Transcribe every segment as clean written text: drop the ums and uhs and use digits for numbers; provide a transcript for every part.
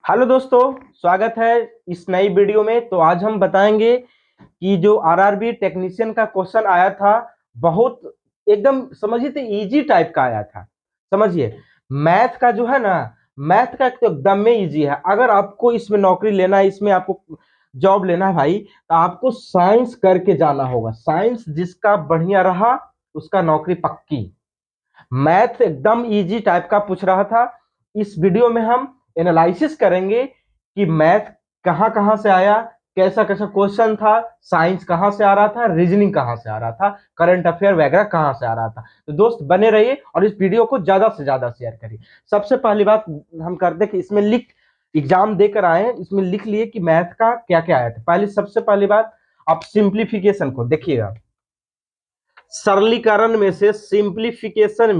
Hello दोस्तों, स्वागत है इस नई वीडियो में। तो आज हम बताएंगे कि जो आरआरबी टेक्नीशियन का क्वेश्चन आया था, बहुत एकदम समझिए तो इजी टाइप का आया था। समझिए, मैथ का जो है ना, मैथ का तो एकदम में इजी है। अगर आपको इसमें नौकरी लेना है, इसमें आपको जॉब लेना है भाई, तो आपको साइंस करके जाना होगा। साइंस जिसका बढ़िया रहा उसका नौकरी पक्की। मैथ एकदम इजी टाइप का पूछ रहा था। इस वीडियो में हम एनालिसिस करेंगे कि मैथ कहां कहां से आया, कैसा कैसा क्वेश्चन था, साइंस कहां से आ रहा था, रीजनिंग कहां से आ रहा था, करंट अफेयर वगैरह कहां से आ रहा था। तो दोस्त बने रहिए और इस वीडियो को ज्यादा से ज्यादा शेयर करिए। सबसे पहली बात हम करते कि इसमें लिख एग्जाम देकर आए, इसमें लिख लिए कि मैथ का क्या क्या आया था। सबसे पहली बात, आप सिंप्लीफिकेशन को देखिएगा। सरलीकरण में से सिंप्लीफिकेशन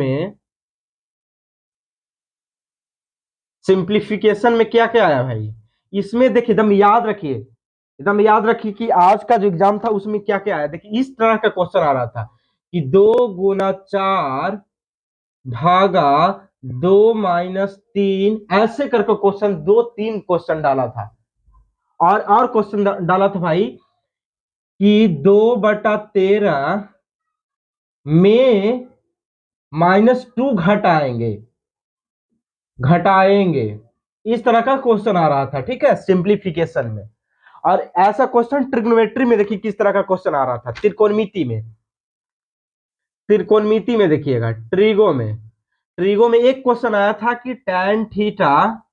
में क्या क्या आया भाई, इसमें देखिए, एकदम याद रखिए कि आज का जो एग्जाम था उसमें क्या क्या आया। देखिए, इस तरह का क्वेश्चन आ रहा था कि 2 गुना 4 भागा 2 - 3, ऐसे करके क्वेश्चन, 2 3 क्वेश्चन डाला था। और क्वेश्चन डाला था भाई कि 2/13 में -2 घटाएंगे। इस तरह का क्वेश्चन आ रहा था, ठीक है, सिंप्लीफिकेशन में। और ऐसा क्वेश्चन ट्रिग्नोमेट्री में देखिए किस तरह का क्वेश्चन आ रहा था, त्रिकोणमिति में देखिएगा। ट्रिगो में एक क्वेश्चन आया था कि tan थीटा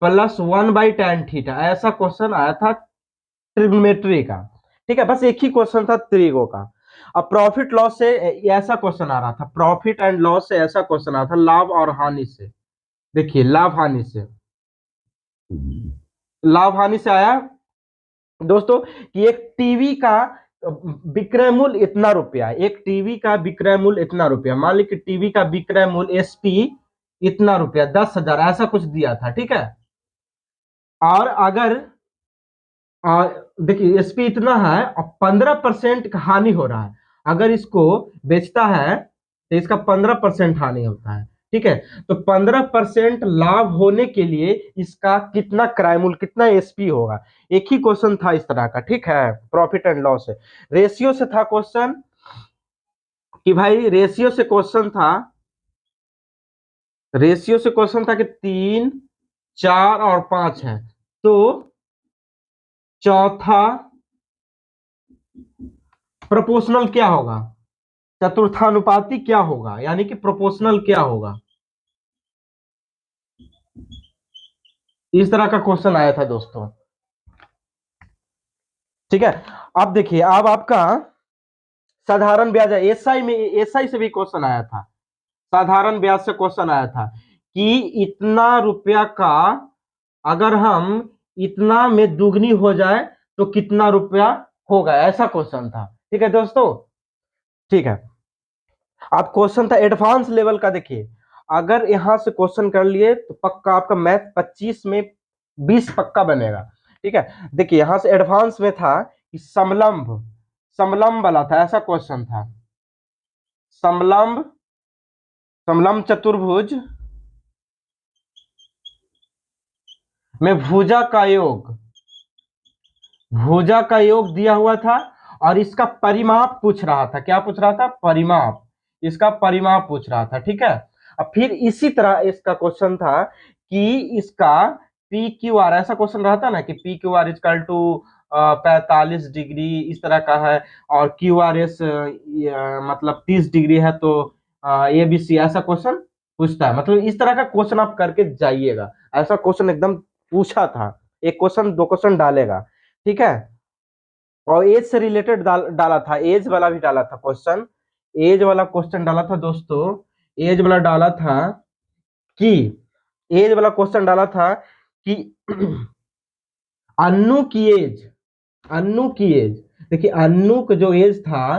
+1/tan थीटा, ऐसा क्वेश्चन आया था ट्रिग्नोमेट्री का। ठीक है, बस एक ही क्वेश्चन था त्रिगो का। अब प्रॉफिट लॉस से ऐसा क्वेश्चन आ रहा था, प्रॉफिट एंड लॉस से ऐसा क्वेश्चन आया था, लाभ और हानि से। देखिए, लाभ हानि से आया दोस्तों कि एक टीवी का विक्रय मूल्य इतना रुपया, एक टीवी का विक्रय मूल्य इतना रुपया, मान ली कि टीवी का विक्रय मूल्य एसपी इतना रुपया, 10,000, ऐसा कुछ दिया था। ठीक है, और अगर देखिए एसपी इतना है और 15% हानि हो रहा है, अगर इसको बेचता है तो इसका 15% हानि होता है। ठीक है, तो 15% लाभ होने के लिए इसका कितना क्रय मूल्य, कितना एसपी होगा। एक ही क्वेश्चन था इस तरह का, ठीक है, प्रॉफिट एंड लॉस है। रेशियो से था क्वेश्चन कि भाई, रेशियो से क्वेश्चन था कि 3 4 और 5 है, तो चौथा प्रोपोर्शनल क्या होगा, चतुर्थानुपाती क्या होगा, यानी कि प्रोपोर्शनल क्या होगा। इस तरह का क्वेश्चन आया था दोस्तों। ठीक है, अब देखिए, अब आपका साधारण ब्याज है, एसआई से भी क्वेश्चन आया था। साधारण ब्याज से क्वेश्चन आया था कि इतना रुपया का अगर हम इतना में दुगनी हो जाए तो कितना रुपया होगा, ऐसा क्वेश्चन था। ठीक है दोस्तों, ठीक है। आप क्वेश्चन था एडवांस लेवल का। देखिए, अगर यहां से क्वेश्चन कर लिए तो पक्का आपका मैथ 25 में 20 पक्का बनेगा। ठीक है, देखिए यहां से एडवांस में था कि समलंब समलंब वाला था, ऐसा क्वेश्चन था। समलंब समलंब चतुर्भुज में भुजा का योग दिया हुआ था और इसका परिमाप पूछ रहा था। क्या पूछ रहा था, परिमाप, इसका परिमाप पूछ रहा था। ठीक है, अब फिर इसी तरह इसका क्वेश्चन था कि इसका पी क्यू आर, ऐसा क्वेश्चन रहता ना कि P Q R equal to 45 degree, इस तरह का है, और क्यू आर एस मतलब 30 डिग्री है, तो ए बी सी, ऐसा क्वेश्चन पूछता है। मतलब इस तरह का क्वेश्चन आप करके जाइएगा, ऐसा क्वेश्चन एकदम पूछा था। एक क्वेश्चन दो क्वेश्चन डालेगा, ठीक है। और एज से रिलेटेड डाला था, एज वाला भी डाला था क्वेश्चन। एज वाला क्वेश्चन डाला था दोस्तों, एज वाला डाला था कि एज वाला क्वेश्चन डाला था कि अन्नू की एज, देखिए अन्नू का जो एज था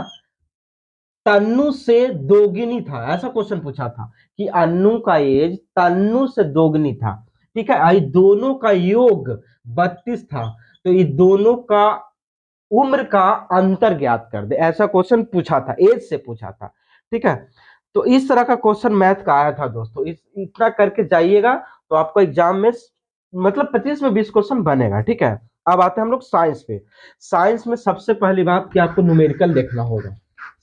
तन्नू से दोगुनी था, ऐसा क्वेश्चन पूछा था कि अन्नू का एज तन्नू से दोगुनी था। ठीक है, आई दोनों का योग 32 था, तो ये दोनों का उम्र का अंतर ज्ञात कर दे, ऐसा क्वेश्चन पूछा था, एज से पूछा था। ठीक है, तो इस तरह का क्वेश्चन मैथ का आया था दोस्तों। इतना करके जाइएगा तो आपको एग्जाम में मतलब 25 में 20 क्वेश्चन बनेगा, ठीक है। अब आते हैं हम लोग साइंस पे। साइंस में सबसे पहली बात कि आपको न्यूमेरिकल देखना होगा।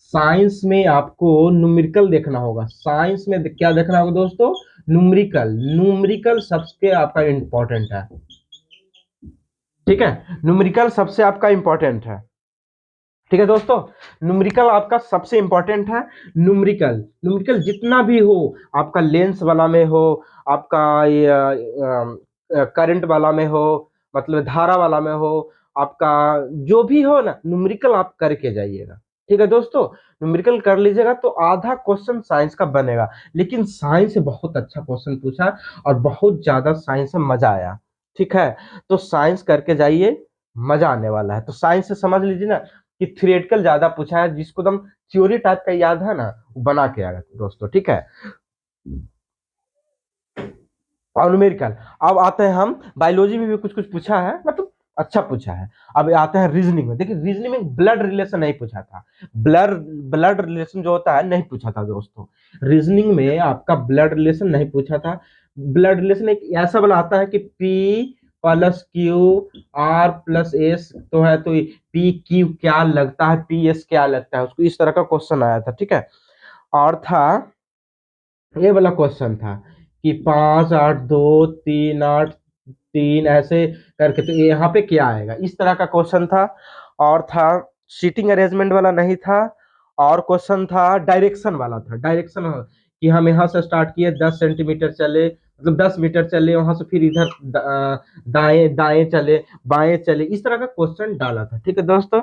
साइंस में आपको न्यूमेरिकल देखना होगा। साइंस में क्या देखना होगा दोस्तों? न्यूमेरिकल। न्यूमेरिकल सबसे आपका इंपॉर्टेंट है, ठीक है। न्यूमेरिकल सबसे आपका इंपॉर्टेंट है, ठीक है दोस्तों। न्यूमेरिकल आपका सबसे इंपॉर्टेंट है। न्यूमेरिकल न्यूमेरिकल जितना भी हो, आपका लेंस वाला में हो, आपका ये करंट वाला में हो, मतलब धारा वाला में हो, आपका जो भी हो ना, न्यूमेरिकल आप करके जाइएगा, ठीक है दोस्तों। न्यूमेरिकल कर लीजिएगा तो आधा क्वेश्चन साइंस का बनेगा। लेकिन साइंस से बहुत अच्छा क्वेश्चन पूछा और बहुत ज्यादा साइंस से मजा आया, ठीक है। तो साइंस करके जाइए, मजा आने वाला है। तो साइंस से समझ लीजिए ना कि थियोरेटिकल ज्यादा पूछा है, जिसको एकदम थ्योरी टाइप का याद है ना, वो बना के आएगा दोस्तों, ठीक है। और न्यूमेरिकल। अब आते हैं हम बायोलॉजी में भी कुछ कुछ पूछा है, मतलब अच्छा पूछा है। अब आते हैं रीजनिंग में। देखिए रीजनिंग में ब्लड रिलेशन नहीं पूछा था। ब्लड ब्लड रिलेशन जो होता है नहीं पूछा था दोस्तों। रीजनिंग में आपका ब्लड रिलेशन नहीं पूछा था। ब्लड रिलेशन एक ऐसा वाला आता है कि P plus Q R plus S तो है, तो पी क्यू क्या लगता है, पी एस क्या लगता है, उसको इस तरह का क्वेश्चन आया था, ठीक है। और था, ये वाला क्वेश्चन था कि 5 8 2 3 8 3 ऐसे करके, तो यहाँ पे क्या आएगा, इस तरह का क्वेश्चन था। और था सीटिंग अरेंजमेंट वाला नहीं था। और क्वेश्चन था डायरेक्शन वाला था। डायरेक्शन कि हम यहाँ से स्टार्ट किए 10 सेंटीमीटर चले, मतलब 10 मीटर चले, वहां से फिर इधर दाएं दाएं चले, बाएं चले, इस तरह का क्वेश्चन डाला था, ठीक है दोस्तों।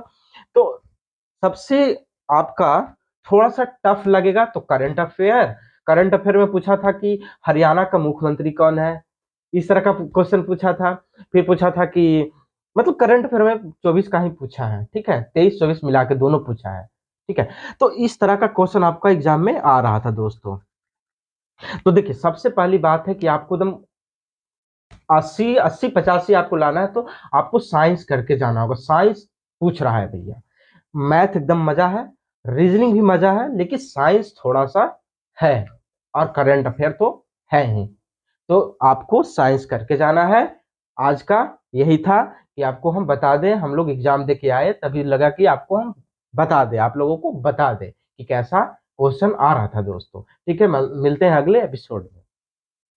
तो सबसे आपका थोड़ा सा टफ लगेगा तो करंट अफेयर। करंट अफेयर में पूछा था कि हरियाणा का मुख्यमंत्री कौन है, इस तरह का क्वेश्चन पूछा था। फिर पूछा था कि, मतलब करंट अफेयर में 24 का ही पूछा है, ठीक है, 23 24 मिला के दोनों पूछा है, ठीक है। तो इस तरह का क्वेश्चन आपका एग्जाम में आ रहा था दोस्तों। तो देखिए सबसे पहली बात है कि आपको एकदम 80 80 85 आपको लाना है, तो आपको साइंस करके जाना होगा। साइंस पूछ रहा है भैया, मैथ एकदम मजा है, रीजनिंग भी मजा है, लेकिन साइंस थोड़ा सा है, और करंट अफेयर तो है ही। तो आपको साइंस करके जाना है। आज का यही था कि आपको हम बता दें, हम लोग एग्जाम दे के आए तभी लगा कि आपको हम बता दें, आप लोगों को बता दें कि कैसा क्वेश्चन आ रहा था दोस्तों, ठीक है। मिलते हैं अगले एपिसोड में।